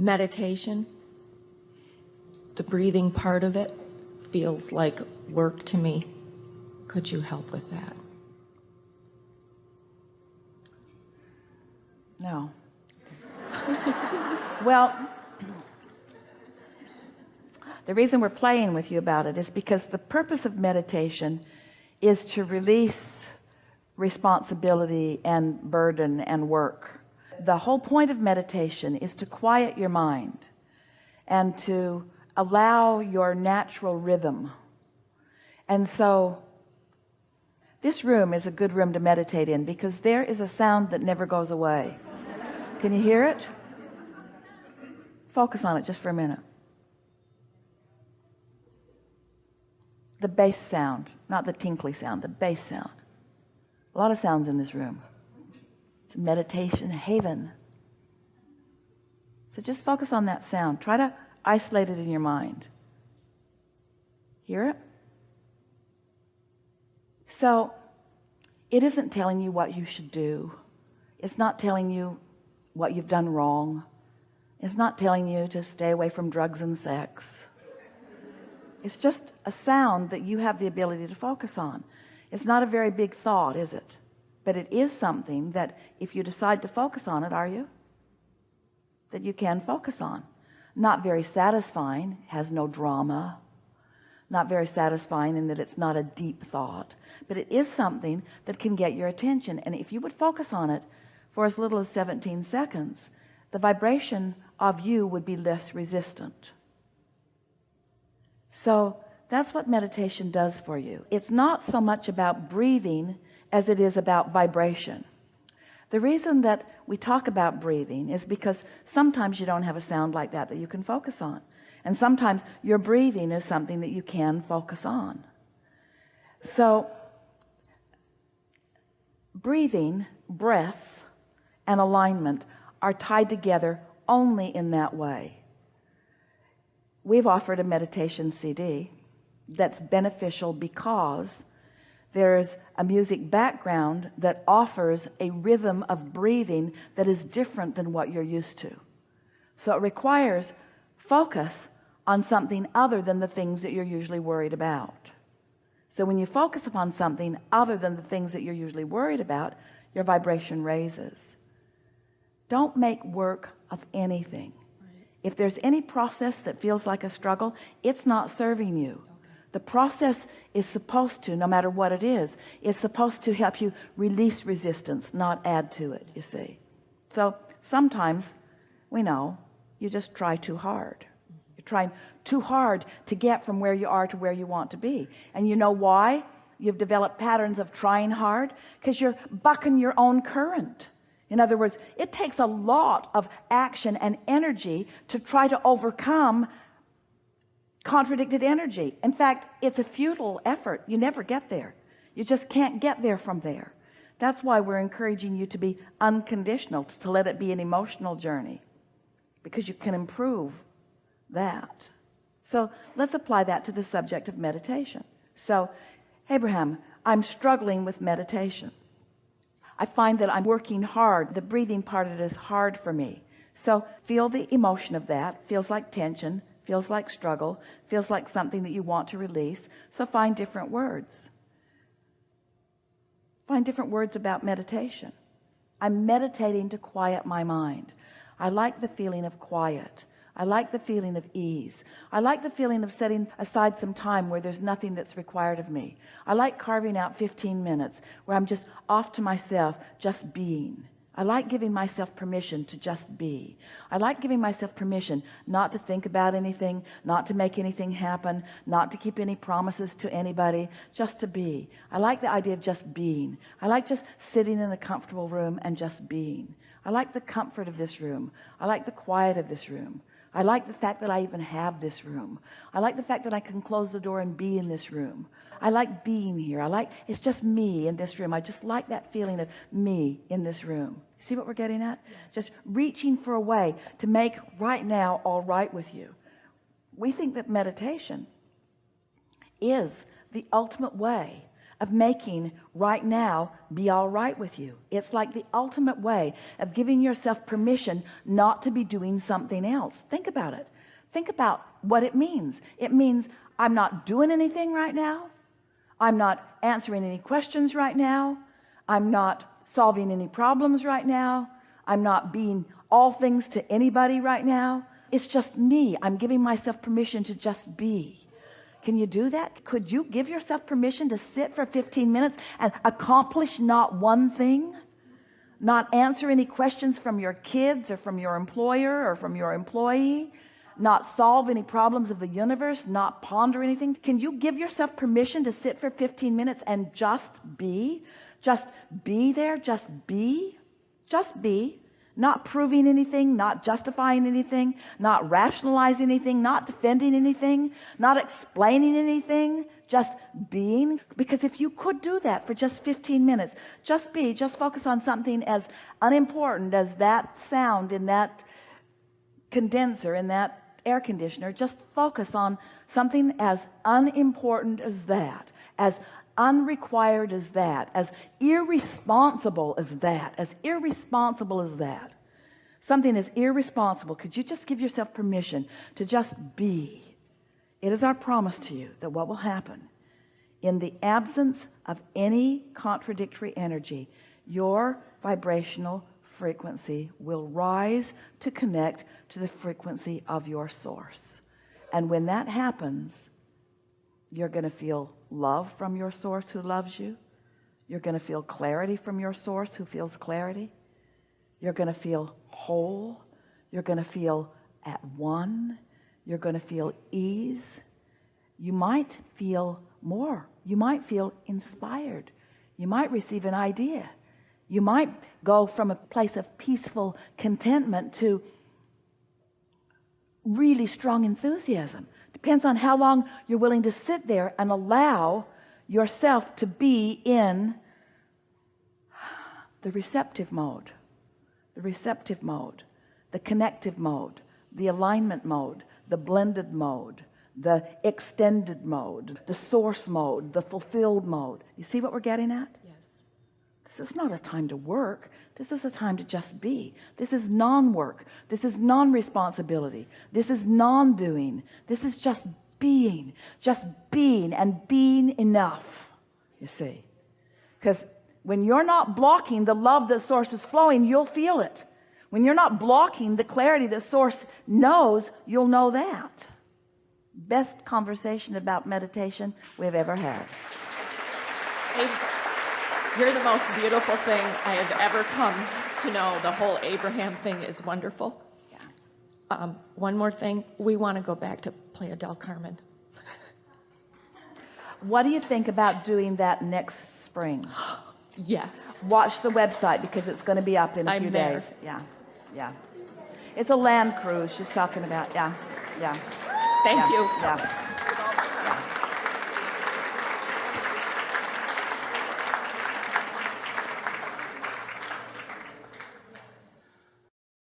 meditation, the breathing part of it feels like work to me. Could you help with that? No. Well, the reason we're playing with you about it is because the purpose of meditation is to release responsibility and burden and work. The whole point of meditation is to quiet your mind and to allow your natural rhythm. And so this room is a good room to meditate in because there is a sound that never goes away. Can you hear it? Focus on it just for a minute. The bass sound, not the tinkly sound, the bass sound. A lot of sounds in this room. It's a meditation haven. So just focus on that sound. Try to isolate it in your mind. Hear it? So it isn't telling you what you should do. It's not telling you what you've done wrong. It's not telling you to stay away from drugs and sex. It's just a sound that you have the ability to focus on. It's not a very big thought, is it? But it is something that if you decide to focus on it, are you? That you can focus on. Not very satisfying, has no drama. Not very satisfying in that it's not a deep thought. But it is something that can get your attention. And if you would focus on it for as little as 17 seconds, the vibration of you would be less resistant. So that's what meditation does for you. It's not so much about breathing as it is about vibration. The reason that we talk about breathing is because sometimes you don't have a sound like that you can focus on. And sometimes your breathing is something that you can focus on. So breathing, breath, and alignment are tied together only in that way. We've offered a meditation CD that's beneficial because there's a music background that offers a rhythm of breathing that is different than what you're used to. So it requires focus on something other than the things that you're usually worried about. So when you focus upon something other than the things that you're usually worried about, your vibration raises. Don't make work of anything. If there's any process that feels like a struggle, it's not serving you. The process is supposed to, no matter what it is supposed to help you release resistance, not add to it, you see. So sometimes we know you just try too hard. You're trying too hard to get from where you are to where you want to be. And you know why you've developed patterns of trying hard? Because you're bucking your own current. In other words, it takes a lot of action and energy to try to overcome contradicted energy. In fact, it's a futile effort. You never get there. You just can't get there from there. That's why we're encouraging you to be unconditional, to let it be an emotional journey, because you can improve that. So let's apply that to the subject of meditation. So, Abraham, I'm struggling with meditation. I find that I'm working hard. The breathing part of it is hard for me. So feel the emotion of that. Feels like tension, feels like struggle, feels like something that you want to release. So find different words. Find different words about meditation. I'm meditating to quiet my mind. I like the feeling of quiet. I like the feeling of ease. I like the feeling of setting aside some time where there's nothing that's required of me. I like carving out 15 minutes where I'm just off to myself, just being. I like giving myself permission to just be. I like giving myself permission not to think about anything, not to make anything happen, not to keep any promises to anybody, just to be. I like the idea of just being. I like just sitting in a comfortable room and just being. I like the comfort of this room. I like the quiet of this room. I like the fact that I even have this room. I like the fact that I can close the door and be in this room. I like being here. It's just me in this room. I just like that feeling of me in this room. See what we're getting at? Yes. Just reaching for a way to make right now all right with you. We think that meditation is the ultimate way of making right now be all right with you. It's like the ultimate way of giving yourself permission not to be doing something else. Think about it. Think about what it means. It means I'm not doing anything right now. I'm not answering any questions right now. I'm not solving any problems right now. I'm not being all things to anybody right now. It's just me. I'm giving myself permission to just be. Can you do that? Could you give yourself permission to sit for 15 minutes and accomplish not one thing? Not answer any questions from your kids or from your employer or from your employee? Not solve any problems of the universe? Not ponder anything? Can you give yourself permission to sit for 15 minutes and just be? Just be there? Just be? Just be. Not proving anything, not justifying anything, not rationalizing anything, not defending anything, not explaining anything, just being. Because if you could do that for just 15 minutes, just be, just focus on something as unimportant as that sound in that condenser, in that air conditioner, just focus on something as unimportant as that, as unrequired as that, as irresponsible as that, as irresponsible as that. Something as irresponsible. Could you just give yourself permission to just be? It is our promise to you that what will happen in the absence of any contradictory energy, your vibrational frequency will rise to connect to the frequency of your source. And when that happens, you're going to feel love from your source who loves you. You're going to feel clarity from your source who feels clarity. You're going to feel whole. You're going to feel at one. You're going to feel ease. You might feel more. You might feel inspired. You might receive an idea. You might go from a place of peaceful contentment to really strong enthusiasm. Depends on how long you're willing to sit there and allow yourself to be in the receptive mode, the connective mode, the alignment mode, the blended mode, the extended mode, the source mode, the fulfilled mode. You see what we're getting at? Yes. This is not a time to work. This is a time to just be. This is non-work. This is non-responsibility. This is non-doing. This is just being and being enough, you see. Because when you're not blocking the love that source is flowing, you'll feel it. When you're not blocking the clarity that source knows, you'll know that. Best conversation about meditation we've ever had. You're the most beautiful thing I have ever come to know. The whole Abraham thing is wonderful. Yeah. One more thing. We want to go back to Playa del Carmen. What do you think about doing that next spring? Yes. Watch the website because it's going to be up in a few there. days. Yeah. It's a land cruise she's talking about. Yeah. Thank you. Yeah.